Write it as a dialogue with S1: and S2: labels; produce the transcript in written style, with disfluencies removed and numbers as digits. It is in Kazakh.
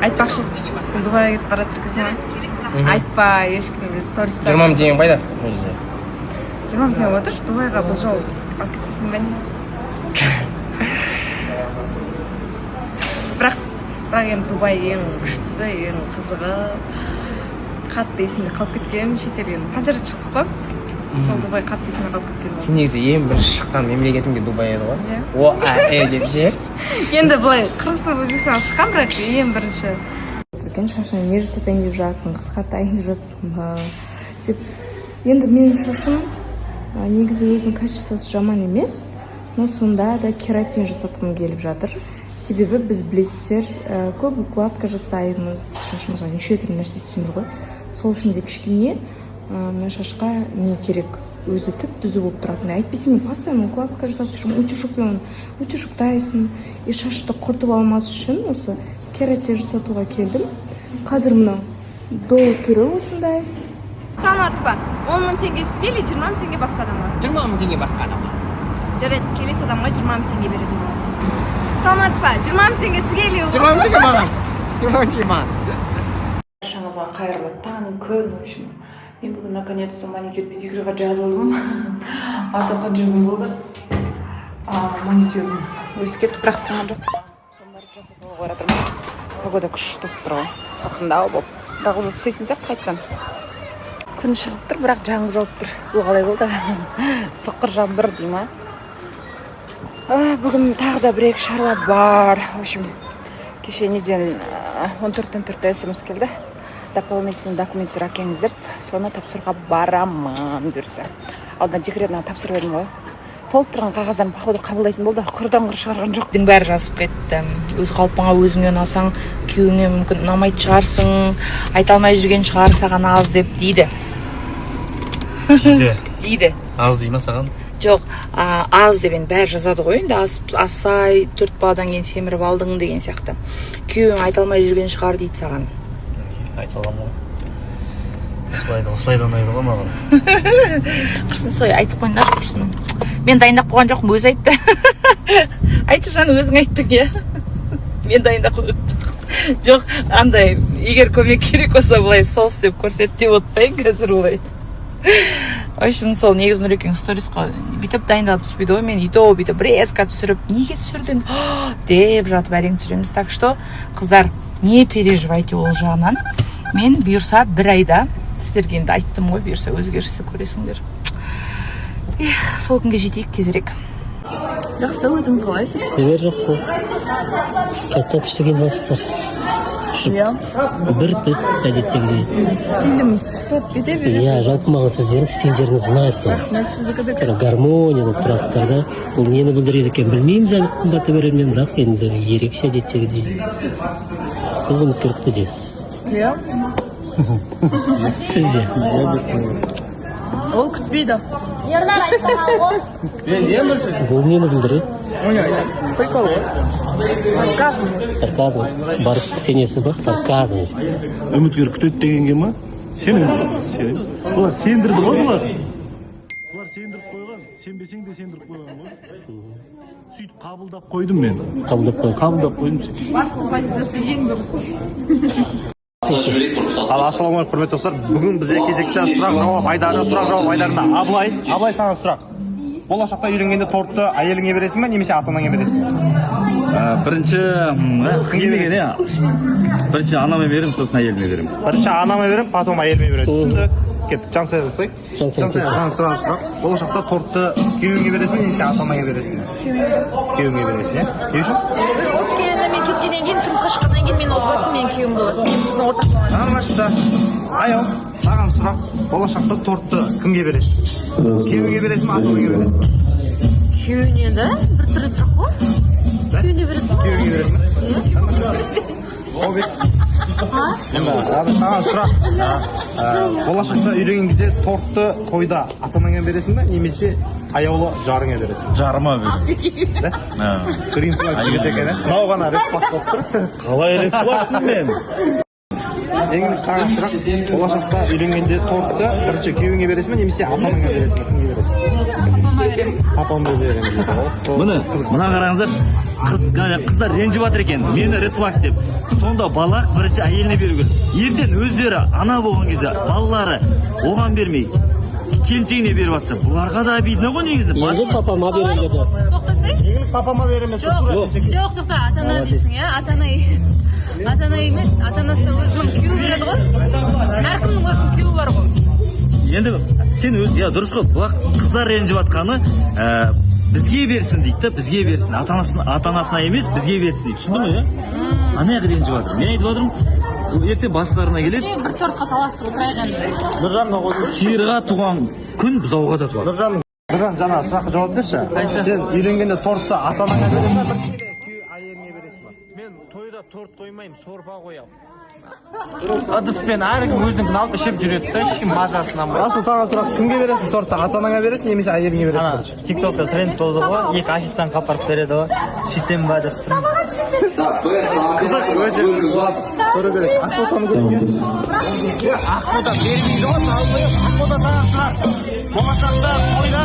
S1: Айтпақшы, Дубайға кетіп бара жатырсың. Айтпа, ешкімге сториста.
S2: 20 мың теңге қайда?
S1: 20 мың теңге отыр, Дубайға бұл жол алып кетпесін бәне. Бірақ енді Дубай ең күштісі, ең қызығы, қатты есімде қалып кеткен шетелден. Қанша рет шықтық қой? Сол Дубай қатты есімде қалып кеткен.
S2: Сен негізі ең бірінші шыққан мемлекетіңде Дубай еді ғой? ОАЭ деп ше?
S1: Енді былай Қырғызстан Өзбекстанға шыққан, бірақ ең бірінші. Шашың не жасатайын деп жатсың, қысқартайын деп жатсың ба деп. Енді менің шашым негізі өзінің качествосы жаман емес, но сонда да кератин жасатқым келіп жатыр. Себебі біз білесіздер, көп укладка жасаймыз, шашымызға неше түрлі нәрсе істейміз ғой. Сол үшін де кішкене мына шашқа не керек, өзі түп-түзу болып тұратын. Әйтпесе мен постоянно укладка жасап жүрмін, утюжоктайсың. И шашты құртып алмас үшін осы кератин жасатуға келдім. Қазір мына доу түрі осындай. Саламатсыз ба? 10 мың теңге сізге или 20 мың теңге басқа адамға?
S2: 20 мың теңге басқа адамға.
S1: Жарайды, келесі адамға 20 мың теңге беретін боламыз. Саламатсыз ба? 20 мың теңге сізге или
S2: 20 мың теңге маған. 20 мың теңге маған.
S1: Баршаңызға қайырлы таң, күн. В общем, мен бүгін наконец-то маникюр-педикюрға жазылдым. Аты қанша күн болды. Маникюрім өсіп кетті, бірақ сынған жоқ. Сонда жасап алуға жатырмын. Погода күшті болып тұр ғой, салқындау болып. Бірақ уже ысытын сияқты қайттан. Күн шығып тұр, бірақ жаңбыр жауып тұр. Бұл қалай болды? Соқыр жаңбыр дей ма? Бүгін тағы да бір-екі шаруа бар. В общем, кеше неден 14-14 смс келді. Дополнительный документтер әкеңіз деп, соны тапсыруға барамын бұйырса. Алдына декретіне тапсырып едім ғой. Толып тұрған қағаздарын походу қабылдайтын болды, құрдан-құр шығарған жоқ. Бәрі жазып кетті. Өз қалпыңа өзіңе ұнасаң, күйеуіңе мүмкін ұнамайтын шығарсың, айта алмай жүрген шығар саған аз деп дейді. Дейді.
S2: Аз дей ма саған?
S1: Жоқ, аз деп енді бәрі жазады ғой, енді асай, 4 баладан кейін семіріп алдың деген сияқты. Күйеуің айта алмай жүрген шығар дейді саған.
S2: Айта аламын ғой. Осылайда ұнайды ғой маған.
S1: Құрсын солай айтып қойыңдар, құрсын. Мен дайындап қойған жоқпын, өзі айтты. Айтшы жаны өзің айттың, иә? Мен дайындап қойған жоқ. Жоқ, андай, егер көмек керек болса былай соус деп көрсет деп отпайын қазір олай. Ойшын сол негізін үрекең сторисқа бүйтіп дайындалып түспейді ғой, мен ито бүйтіп резко түсіріп, неге түсірдің деп жатып әрең түсіреміз. Так что, қыздар, не переживайте ол жағынан. Мен бұйырса бір айда сіздерге енді айттым ғой, бұйырса өзгерісті көресіңдер. Сол күнге жетейік тезірек. Жақсы, өзіңіз қалайсыз?
S3: Нелер жақсы. Қайттап істеген уақыттар. Бір біз әдеттегідей.
S1: Стиліміз ұқсап кете береді.
S3: Иә, жалпы маған сіздердің стильдеріңіз ұнайды. Гармония болып тұрасыздар да. Бұл нені білдіреді екен білмейміз әлі қымбаты көрермен, бірақ енді ерекше әдеттегідей. Сіз үміткерлікті десіз.
S1: Иә.
S3: Сіз де.
S1: Ол күтпейді.
S3: Бұл нені білдіреді?
S1: Прикол ғой. Сарказм.
S3: Сарказм. Барыс сенесіз ба? Сарказм.
S4: Үміткер күтеді дегенге ма? Сен бұлар сендірді ғой бұлар. Бұлар сендіріп қойған. Сенбесең де сендіріп қойған ғой. Сөйтіп қабылдап қойдым мен. Қабылдап қойдым.
S1: Барыстың позициясы ең дұрыс.
S4: Ассалаумағалейкум құрметті достар. Бүгін бізде кезекті сұрақ-жауап айдарында Абылай саған сұрақ. Болашақта үйленгенде тортты әйеліңе бересің бе, немесе ата-анаңа бересің бе?
S5: Бірінші анама берем, сосын әйеліме берем.
S4: Бірінші анама берем, потом әйеліме берем. Түсіндік. Кеттік. Жансая жасайық. Сұрақ. Болашақта тортты күйеуіңе бересің бе, немесе ата-анаңа бересің бе? Күйеуіңе бересің, иә? Не үшін?
S1: Өйткені мен кеткеннен кейін, тұрмысқа шыққаннан кейін мен отбасы менің күйеуім болады. Мен біздің ортақ болады.
S4: Тамаша. Аяу, саған сұрақ. Болашақта тортты кімге бересің? Күйеуіңе бересің бе, ата-анаңа бересің бе?
S1: Күйеуіне да? Бір түрі сұрақ қой. Күйеуіне бересің бе?
S4: Күйеуіңе бересің бе? Енді саған сұрақ. Болашақта үйленген кезде тортты тойда ата-анаңа бересің бе, немесе аяулы жарыңа бересің?
S5: Жарыма берем.
S4: Грин флаг жігіт екен, мынау ғана рэп бақ болып тұр.
S5: Қалай рэп бақтың мен?
S6: Eң саған сұрақ, болашақта үйленгенде тортты бірінші күйеуіңе бересің бе, немесе ата-анаңа бересің бе, кімге бересің?
S5: Папама беремін.
S6: Папамды беремін дейді ғой.
S5: Мына қараңыздар, қыздар ренжіп жатыр екен, мені ретфлаг деп. Сонда бала бірінші әйеліне беру керек. Ертең өздері ана болған кезде балалары оған бермей, келіншегіне беріп жатса, бұларға да обидно ғой негізі.
S3: Енді папама берем деді.
S6: Еңлік папама беремін.
S7: Жоқ, ата-ана дейсің, иә? Ата-ана емес, ата-анасына өзінің күйеуі береді ғой. Әркімнің өзінің күйеуі бар ғой.
S5: Енді сен өз, я дұрыс қой, бұлақ қыздар ренжіп жатқаны бізге берсін дейді да, бізге берсін. Ата-анасына емес, бізге берсін дейді. Түсіндің ғой, иә? Анаяқ ренжіп жатыр. Мен айтып отырмын, ертең бастарына келеді.
S7: Бір тортқа таласып отырайық енді.
S5: Сиырға туған күн бұзауға да туады.
S6: Нұржан, жаңа сұраққа жауап берші. Сен үйленгенде тортты ата-анаңа бересің бе, бірінші әйеліңе бересің бе?
S8: Мен тойда торт қоймаймын, сорпа қоямын. Ыдыспен әркім өзінің алып ішіп жүреді да, ешкім мазасынан ба.
S6: Расыл, саған сұрақ, кімге бересің тортты, ата-анаңа бересің, немесе әйеліңе бересің бірінші?
S8: Тиктокта тренд болды ғой, екі официант апарып береді ғой. Сөйтем ба деп тұрмын.
S6: Қызық, өте қызық. Көру керек. Ақботаны көрген.
S8: Ақбота бермейді ғой, салмайып. Ақбота саған сұрақ. Болашақта тойда